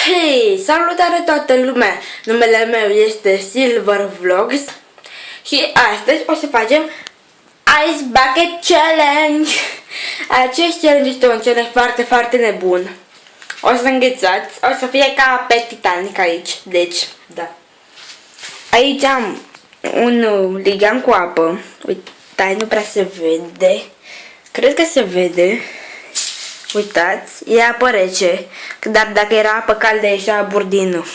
Hei, salutare toată lumea! Numele meu este Silver Vlogs și astăzi o să facem Ice Bucket Challenge. Acest challenge este un challenge foarte nebun. O să înghețați, o să fie ca pe Titanic aici, deci, da. Aici am un ligan cu apă. Uitați, nu prea se vede. Cred că se vede. Uitați, e apă rece, dar dacă era apă caldă ieșea burdinul.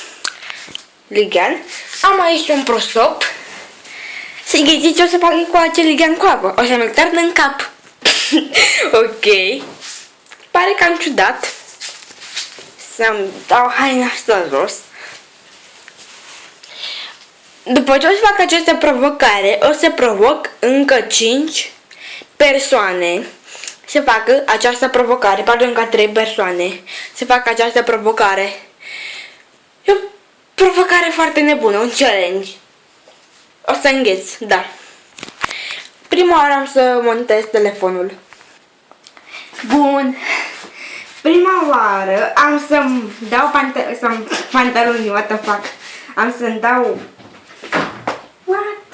Ligan. Am aici un prosop. Să ghițiți ce o să fac cu acel ligan cu apă. O să mi-l tard în cap. Ok. Pare cam ciudat. Să-mi dau haina asta jos. După ce o să fac această provocare, o să provoc încă 5 persoane să facă această provocare, pardon, ca 3 persoane să facă această provocare. E o provocare foarte nebună, un challenge. O să îngheț, da. Prima oară am să montez telefonul. Bun. Prima oară am să-mi dau pantaloni, what the fuck. Am să-mi dau... What?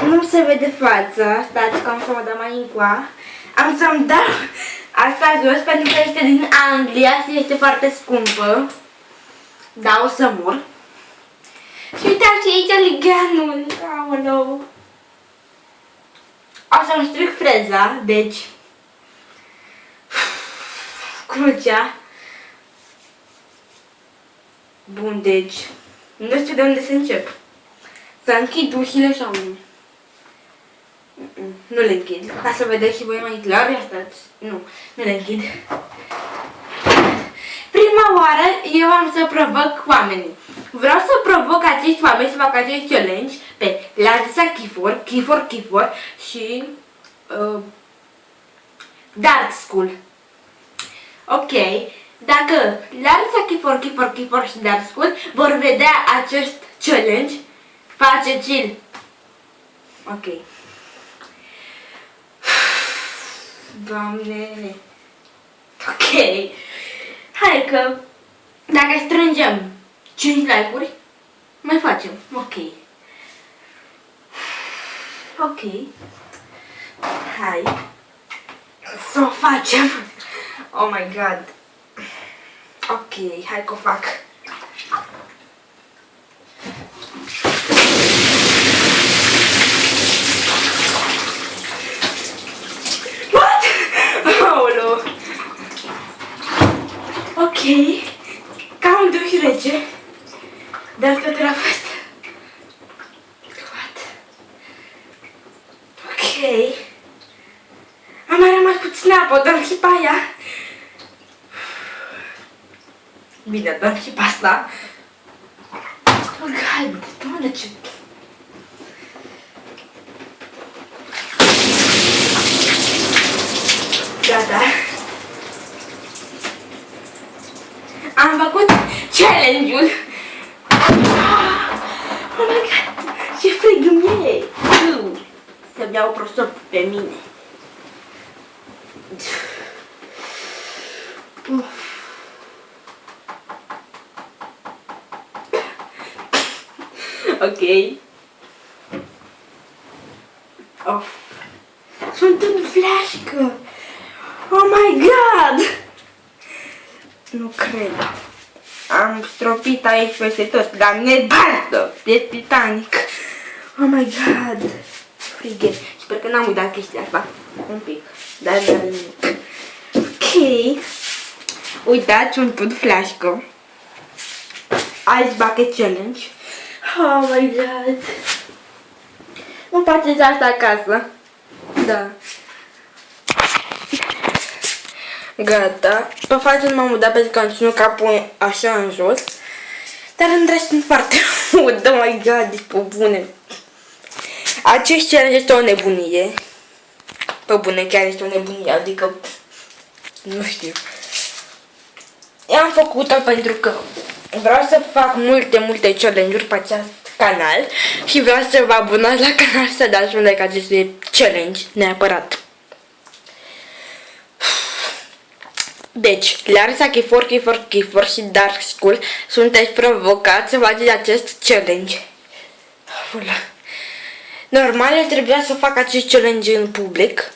Nu se vede fața, stați că am să mă dau mai încoa. Am să-mi dau asta jos pentru că este din Anglia și este foarte scumpă. Da, o să mor. Și uitați aici liganul. Aoleu. O să-mi stric freza, deci crucea. Bun, deci nu știu de unde să încep. Să închid ușile sau nu? Nu le închid, ca să vedeți și voi mai clar. Ia stați. Nu le închid. Prima oară eu am să provoc oamenii. Vreau să provoc acești oameni să facă acest challenge pe Larisa Kifor și Dark School. Ok. Dacă Larisa Kifor și Dark School vor vedea acest challenge, faceți-l. Ok. Doamne. Ok. Hai că dacă strângem 5 like-uri, mai facem. Ok. Ok. Hai să o facem. Oh my god. Ok, hai că o fac. Ok, ca un duș rece, dar tot era fost. What? Ok. Am mai rămas puțin apă, doar și pe aia. Bine, doar și pe asta. Oh god, doamne ce... Gata. Am făcut challenge-ul. Oh my god, ce frig îmi e. Să-mi iau prosop pe mine. Ok. Oh. Sunt în flașcă. Oh my god. Nu cred. Am stropit aici peste tot, dar nebaltă, de Titanic. Oh my god. Frigă. Sper că n-am uitat chestia asta. Un pic. Dar nimic. Ok. Uitați, un tot flașcă. Ice Bucket Challenge. Oh my god. Nu faceți asta acasă. Da. Gata. Pe față m-am mutat pentru că am ținut capul așa în jos. Dar în rest sunt foarte ud. Oh my god, pe bune. Acest challenge este o nebunie. Pe bune, chiar este o nebunie. Adică, nu știu. I-am făcut-o pentru că vreau să fac multe challenge-uri pe acest canal. Și vreau să vă abonați la canal să dați un like acestui challenge neapărat. Deci, Larsa, Chifor și Dark School sunteți provocați să faceți acest challenge. Normal trebuia să fac acest challenge în public,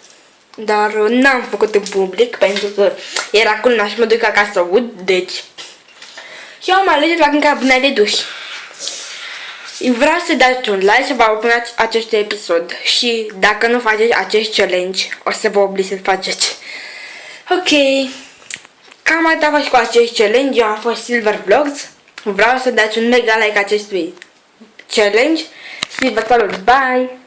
dar n-am făcut în public pentru că era culmea și mă duc acasă să aud, deci și eu am ales să fac în cabina de duș. Vreau să dați un like, să vă abonați acest episod și dacă nu faceți acest challenge, o să vă oblig să faceți. Ok, cam atât a fost cu acest challenge, eu am fost Silver Vlogs. Vreau să dați un mega like acestui challenge și vă salut, bye!